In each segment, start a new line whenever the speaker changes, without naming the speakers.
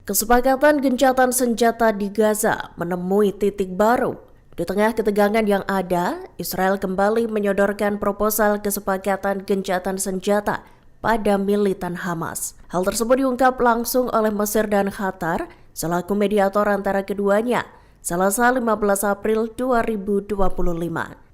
Kesepakatan gencatan senjata di Gaza menemui titik baru. Di tengah ketegangan yang ada, Israel kembali menyodorkan proposal kesepakatan gencatan senjata pada militan Hamas. Hal tersebut diungkap langsung oleh Mesir dan Qatar selaku mediator antara keduanya, Selasa 15 April 2025.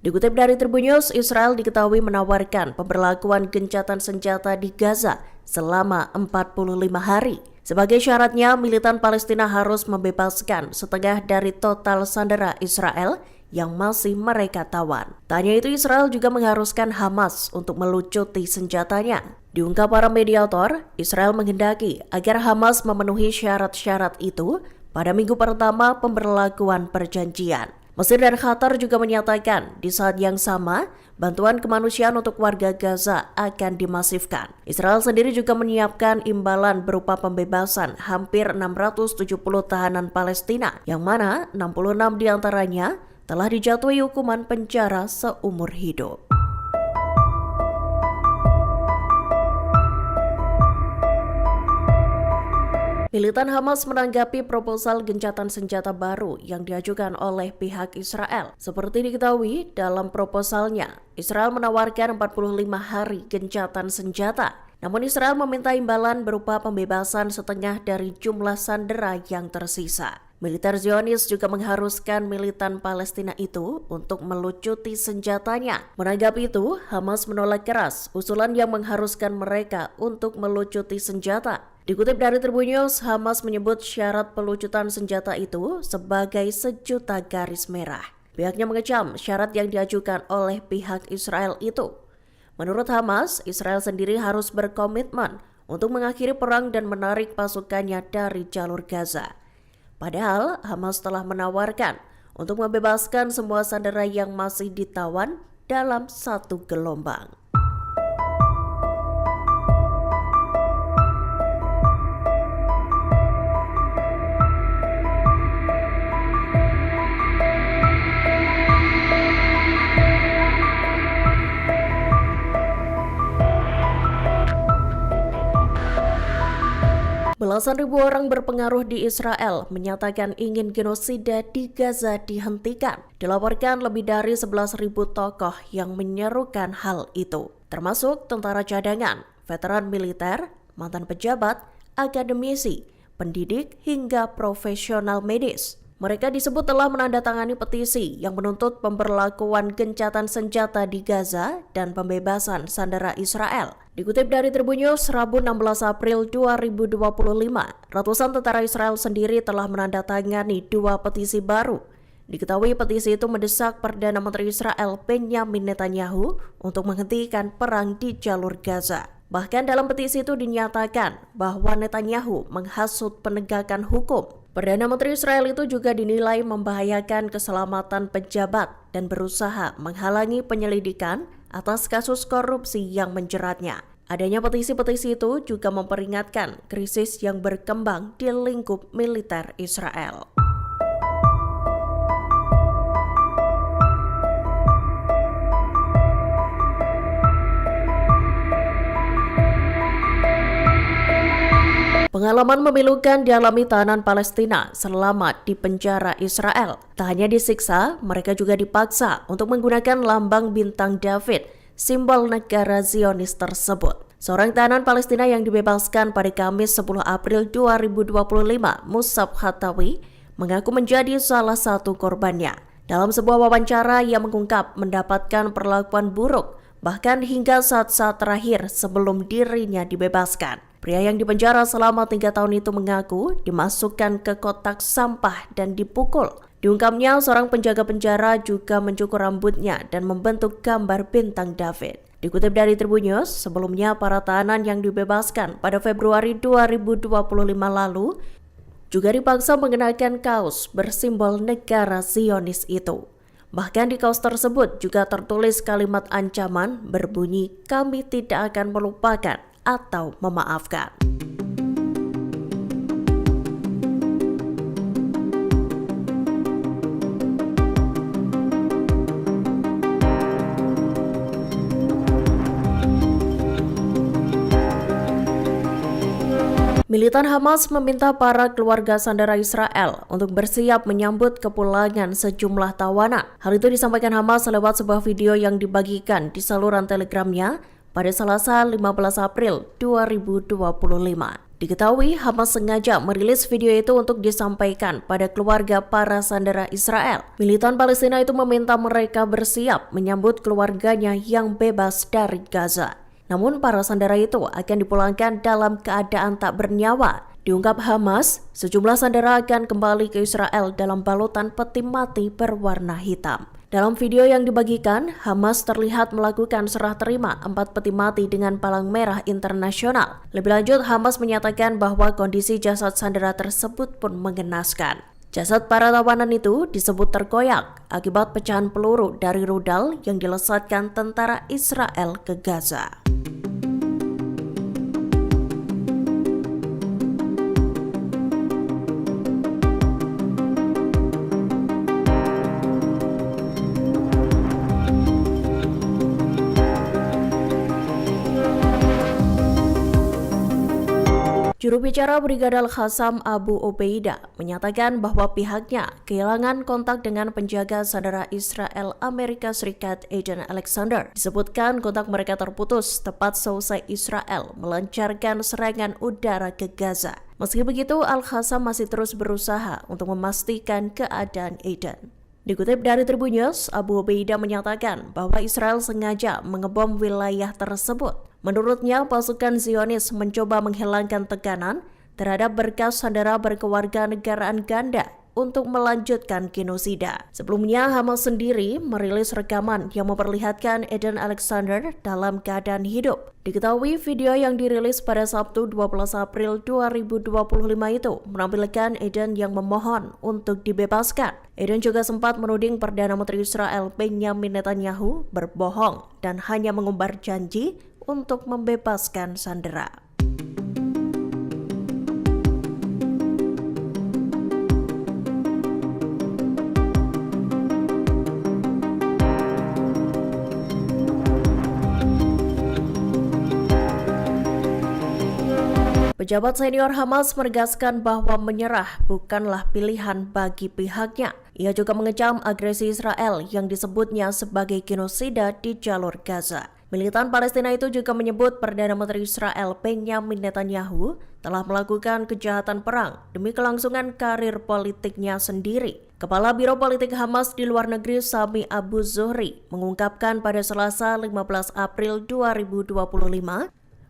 Dikutip dari Tribun News, Israel diketahui menawarkan pemberlakuan gencatan senjata di Gaza selama 45 hari. Sebagai syaratnya, militan Palestina harus membebaskan setengah dari total sandera Israel yang masih mereka tawan. Tak hanya itu, Israel juga mengharuskan Hamas untuk melucuti senjatanya. Diungkap para mediator, Israel menghendaki agar Hamas memenuhi syarat-syarat itu pada minggu pertama pemberlakuan perjanjian. Mesir dan Qatar juga menyatakan di saat yang sama, bantuan kemanusiaan untuk warga Gaza akan dimasifkan. Israel sendiri juga menyiapkan imbalan berupa pembebasan hampir 670 tahanan Palestina, yang mana 66 diantaranya telah dijatuhi hukuman penjara seumur hidup. Militan Hamas menanggapi proposal gencatan senjata baru yang diajukan oleh pihak Israel. Seperti diketahui, dalam proposalnya, Israel menawarkan 45 hari gencatan senjata. Namun Israel meminta imbalan berupa pembebasan setengah dari jumlah sandera yang tersisa. Militer Zionis juga mengharuskan militan Palestina itu untuk melucuti senjatanya. Menanggapi itu, Hamas menolak keras usulan yang mengharuskan mereka untuk melucuti senjata. Dikutip dari Tribun News, Hamas menyebut syarat pelucutan senjata itu sebagai sejuta garis merah. Pihaknya mengecam syarat yang diajukan oleh pihak Israel itu. Menurut Hamas, Israel sendiri harus berkomitmen untuk mengakhiri perang dan menarik pasukannya dari jalur Gaza. Padahal, Hamas telah menawarkan untuk membebaskan semua sandera yang masih ditawan dalam satu gelombang. Belasan ribu orang berpengaruh di Israel menyatakan ingin genosida di Gaza dihentikan. Dilaporkan lebih dari 11.000 tokoh yang menyerukan hal itu, termasuk tentara cadangan, veteran militer, mantan pejabat, akademisi, pendidik, hingga profesional medis. Mereka disebut telah menandatangani petisi yang menuntut pemberlakuan gencatan senjata di Gaza dan pembebasan sandera Israel. Dikutip dari Tribun News, Rabu 16 April 2025, ratusan tentara Israel sendiri telah menandatangani 2 petisi baru. Diketahui petisi itu mendesak Perdana Menteri Israel Benjamin Netanyahu untuk menghentikan perang di jalur Gaza. Bahkan dalam petisi itu dinyatakan bahwa Netanyahu menghasut penegakan hukum. Perdana Menteri Israel itu juga dinilai membahayakan keselamatan pejabat dan berusaha menghalangi penyelidikan atas kasus korupsi yang menjeratnya. Adanya petisi-petisi itu juga memperingatkan krisis yang berkembang di lingkup militer Israel. Pengalaman memilukan dialami tahanan Palestina selama di penjara Israel. Tak hanya disiksa, mereka juga dipaksa untuk menggunakan lambang bintang David, simbol negara Zionis tersebut. Seorang tahanan Palestina yang dibebaskan pada Kamis 10 April 2025, Musab Khattawi, mengaku menjadi salah satu korbannya. Dalam sebuah wawancara, ia mengungkap mendapatkan perlakuan buruk, bahkan hingga saat-saat terakhir sebelum dirinya dibebaskan. Pria yang dipenjara selama 3 tahun itu mengaku dimasukkan ke kotak sampah dan dipukul. Diungkapnya, seorang penjaga penjara juga mencukur rambutnya dan membentuk gambar bintang David. Dikutip dari Tribun News, sebelumnya para tahanan yang dibebaskan pada Februari 2025 lalu juga dipaksa mengenakan kaos bersimbol negara Zionis itu. Bahkan di kaos tersebut juga tertulis kalimat ancaman berbunyi, "Kami tidak akan melupakan atau memaafkan." Militan Hamas meminta para keluarga sandera Israel untuk bersiap menyambut kepulangan sejumlah tawanan. Hal itu disampaikan Hamas lewat sebuah video yang dibagikan di saluran Telegramnya pada Selasa 15 April 2025. Diketahui Hamas sengaja merilis video itu untuk disampaikan pada keluarga para sandera Israel. Militan Palestina itu meminta mereka bersiap menyambut keluarganya yang bebas dari Gaza. Namun para sandera itu akan dipulangkan dalam keadaan tak bernyawa. Diungkap Hamas, sejumlah sandera akan kembali ke Israel dalam balutan peti mati berwarna hitam. Dalam video yang dibagikan, Hamas terlihat melakukan serah terima 4 peti mati dengan palang merah internasional. Lebih lanjut, Hamas menyatakan bahwa kondisi jasad sandera tersebut pun mengenaskan. Jasad para tawanan itu disebut terkoyak akibat pecahan peluru dari rudal yang dilesatkan tentara Israel ke Gaza. Juru bicara Brigada Al-Qassam Abu Ubaidah menyatakan bahwa pihaknya kehilangan kontak dengan penjaga sandera Israel Amerika Serikat Eden Alexander. Disebutkan kontak mereka terputus tepat selesai Israel melancarkan serangan udara ke Gaza. Meski begitu, Al-Qassam masih terus berusaha untuk memastikan keadaan Eden. Dikutip dari Tribun News, Abu Ubaidah menyatakan bahwa Israel sengaja mengebom wilayah tersebut. Menurutnya, pasukan Zionis mencoba menghilangkan tekanan terhadap berkas sandera berkewarganegaraan ganda untuk melanjutkan genosida. Sebelumnya, Hamas sendiri merilis rekaman yang memperlihatkan Eden Alexander dalam keadaan hidup. Diketahui video yang dirilis pada Sabtu 12 April 2025 itu menampilkan Eden yang memohon untuk dibebaskan. Eden juga sempat menuding Perdana Menteri Israel Benjamin Netanyahu berbohong dan hanya mengumbar janji untuk membebaskan sandera. Pejabat senior Hamas menegaskan bahwa menyerah bukanlah pilihan bagi pihaknya. Ia juga mengecam agresi Israel yang disebutnya sebagai genosida di jalur Gaza. Militan Palestina itu juga menyebut Perdana Menteri Israel Benjamin Netanyahu telah melakukan kejahatan perang demi kelangsungan karir politiknya sendiri. Kepala Biro Politik Hamas di luar negeri Sami Abu Zuhri mengungkapkan pada Selasa 15 April 2025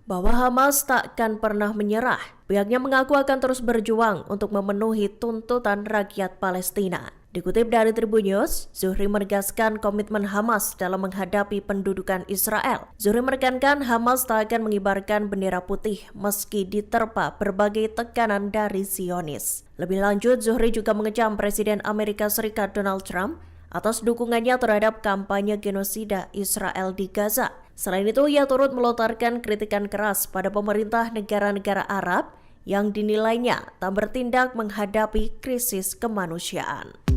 bahwa Hamas takkan pernah menyerah. Pihaknya mengaku akan terus berjuang untuk memenuhi tuntutan rakyat Palestina. Dikutip dari Tribun News, Zuhri menegaskan komitmen Hamas dalam menghadapi pendudukan Israel. Zuhri menekankan Hamas tak akan mengibarkan bendera putih meski diterpa berbagai tekanan dari Zionis. Lebih lanjut, Zuhri juga mengecam Presiden Amerika Serikat Donald Trump atas dukungannya terhadap kampanye genosida Israel di Gaza. Selain itu, ia turut melontarkan kritikan keras pada pemerintah negara-negara Arab yang dinilainya tak bertindak menghadapi krisis kemanusiaan.